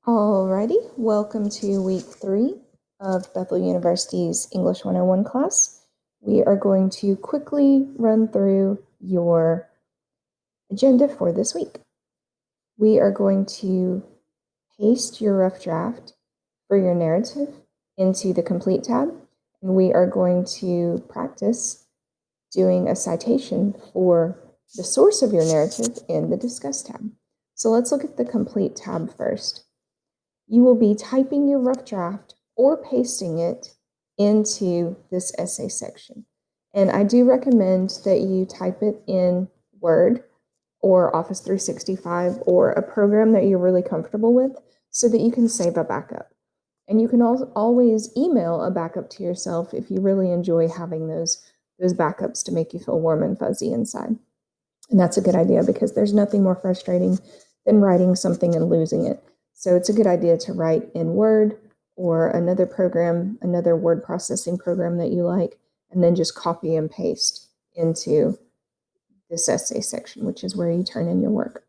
Alrighty, welcome to week 3 of Bethel University's English 101 class. We are going to quickly run through your agenda for this week. We are going to paste your rough draft for your narrative into the complete tab, and we are going to practice doing a citation for the source of your narrative in the discuss tab. So let's look at the complete tab first. You will be typing your rough draft or pasting it into this essay section. And I do recommend that you type it in Word or Office 365 or a program that you're really comfortable with so that you can save a backup. And you can always email a backup to yourself if you really enjoy having those backups to make you feel warm and fuzzy inside. And that's a good idea because there's nothing more frustrating than writing something and losing it. So it's a good idea to write in Word or another program, another word processing program that you like, and then just copy and paste into this essay section, which is where you turn in your work.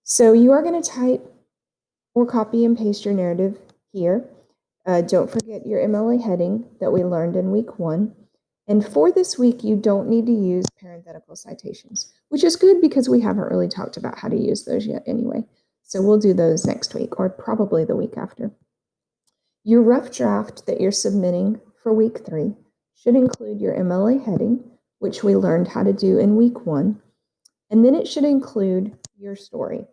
So you are going to type or copy and paste your narrative here. Don't forget your MLA heading that we learned in week 1. And for this week, you don't need to use parenthetical citations, which is good because we haven't really talked about how to use those yet anyway. So we'll do those next week or probably the week after. Your rough draft that you're submitting for week 3 should include your MLA heading, which we learned how to do in week 1. And then it should include your story.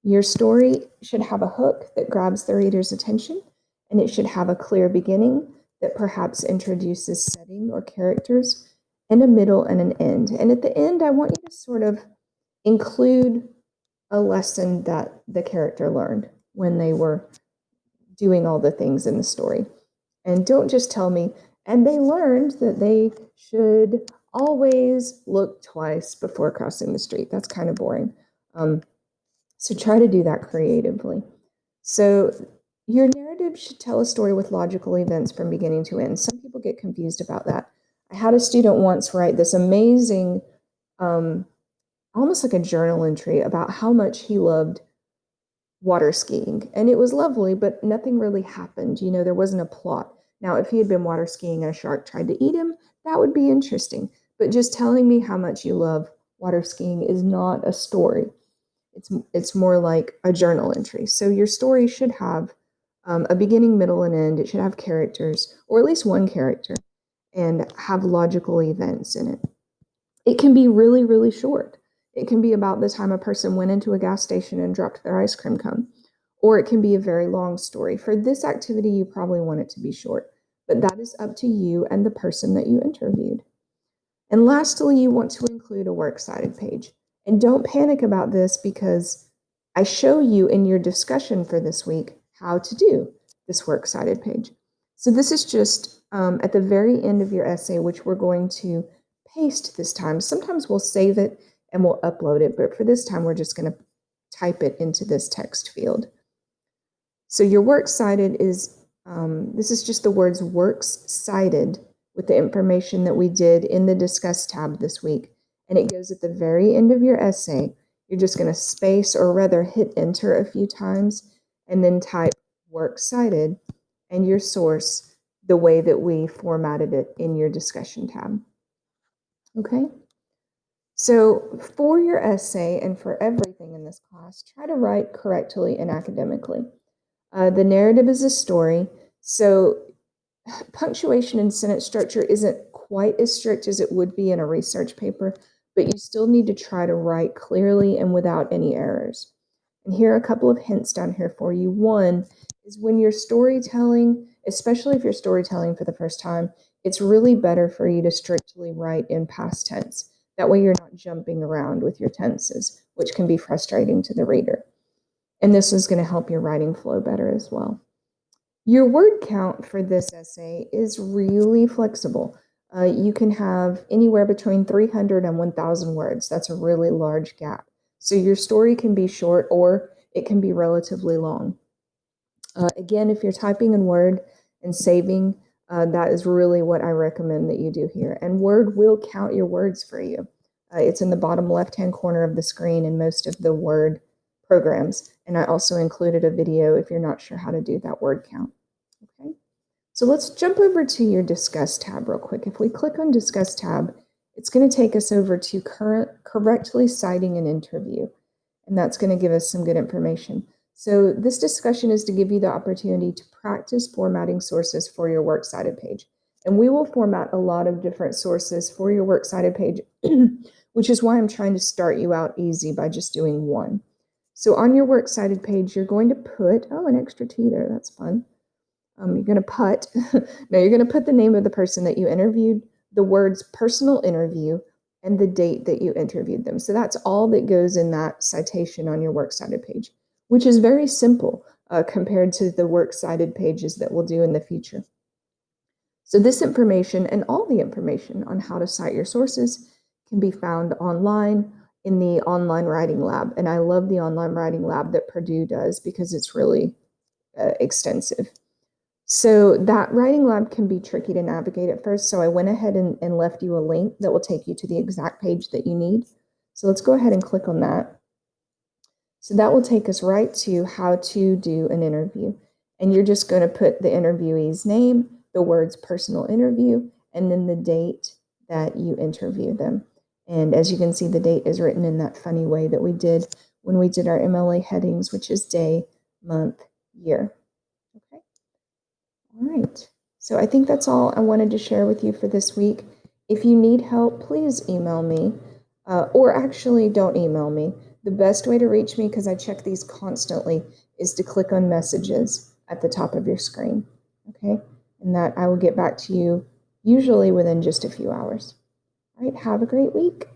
Your story should have a hook that grabs the reader's attention, and it should have a clear beginning that perhaps introduces setting or characters, and a middle and an end. And at the end, I want you to sort of include a lesson that the character learned when they were doing all the things in the story. And don't just tell me, and they learned that they should always look twice before crossing the street. That's kind of boring. So try to do that creatively. So your narrative should tell a story with logical events from beginning to end. Some people get confused about that. I had a student once write this amazing, almost like a journal entry about how much he loved water skiing. And it was lovely, but nothing really happened. You know, there wasn't a plot. Now, if he had been water skiing and a shark tried to eat him, that would be interesting. But just telling me how much you love water skiing is not a story. It's more like a journal entry. So your story should have a beginning, middle, and end. It should have characters, or at least one character, and have logical events in it. It can be really, really short. It can be about the time a person went into a gas station and dropped their ice cream cone. Or it can be a very long story. For this activity, you probably want it to be short, but that is up to you and the person that you interviewed. And lastly, you want to include a works cited page. And don't panic about this because I show you in your discussion for this week how to do this works cited page. So this is just at the very end of your essay, which we're going to paste this time. Sometimes we'll save it and we'll upload it, but for this time, we're just going to type it into this text field. So your works cited is, this is just the words works cited with the information that we did in the discuss tab this week. And it goes at the very end of your essay. You're just going to space, or rather hit enter a few times, and then type works cited and your source the way that we formatted it in your discussion tab. Okay? So for your essay and for everything in this class, try to write correctly and academically. The narrative is a story, so punctuation and sentence structure isn't quite as strict as it would be in a research paper, but you still need to try to write clearly and without any errors. And here are a couple of hints down here for you. One is when you're storytelling, especially if you're storytelling for the first time, it's really better for you to strictly write in past tense. That way you're not jumping around with your tenses, which can be frustrating to the reader. And this is going to help your writing flow better as well. Your word count for this essay is really flexible. You can have anywhere between 300 and 1,000 words. That's a really large gap. So your story can be short or it can be relatively long. Again, if you're typing in Word and saving, that is really what I recommend that you do here. And Word will count your words for you. It's in the bottom left-hand corner of the screen in most of the Word programs. And I also included a video if you're not sure how to do that word count. Okay, so let's jump over to your Discuss tab real quick. If we click on Discuss tab, it's going to take us over to correctly citing an interview. And that's going to give us some good information. So this discussion is to give you the opportunity to practice formatting sources for your works cited page. And we will format a lot of different sources for your works cited page, which is why I'm trying to start you out easy by just doing one. So on your works cited page, you're going to put, oh, an extra T there, that's fun. You're going to put, no, you're going to put the name of the person that you interviewed, the words personal interview, and the date that you interviewed them. So that's all that goes in that citation on your works cited page, which is very simple compared to the works cited pages that we'll do in the future. So this information and all the information on how to cite your sources can be found online in the online writing lab. And I love the online writing lab that Purdue does because it's really extensive. So that writing lab can be tricky to navigate at first. So I went ahead and left you a link that will take you to the exact page that you need. So let's go ahead and click on that. So that will take us right to how to do an interview. And you're just going to put the interviewee's name, the words personal interview, and then the date that you interview them. And as you can see, the date is written in that funny way that we did when we did our MLA headings, which is day, month, year. Okay. All right. So I think that's all I wanted to share with you for this week. If you need help, please email me, or actually don't email me. The best way to reach me, because I check these constantly, is to click on messages at the top of your screen. Okay. And that I will get back to you usually within just a few hours. All right. Have a great week.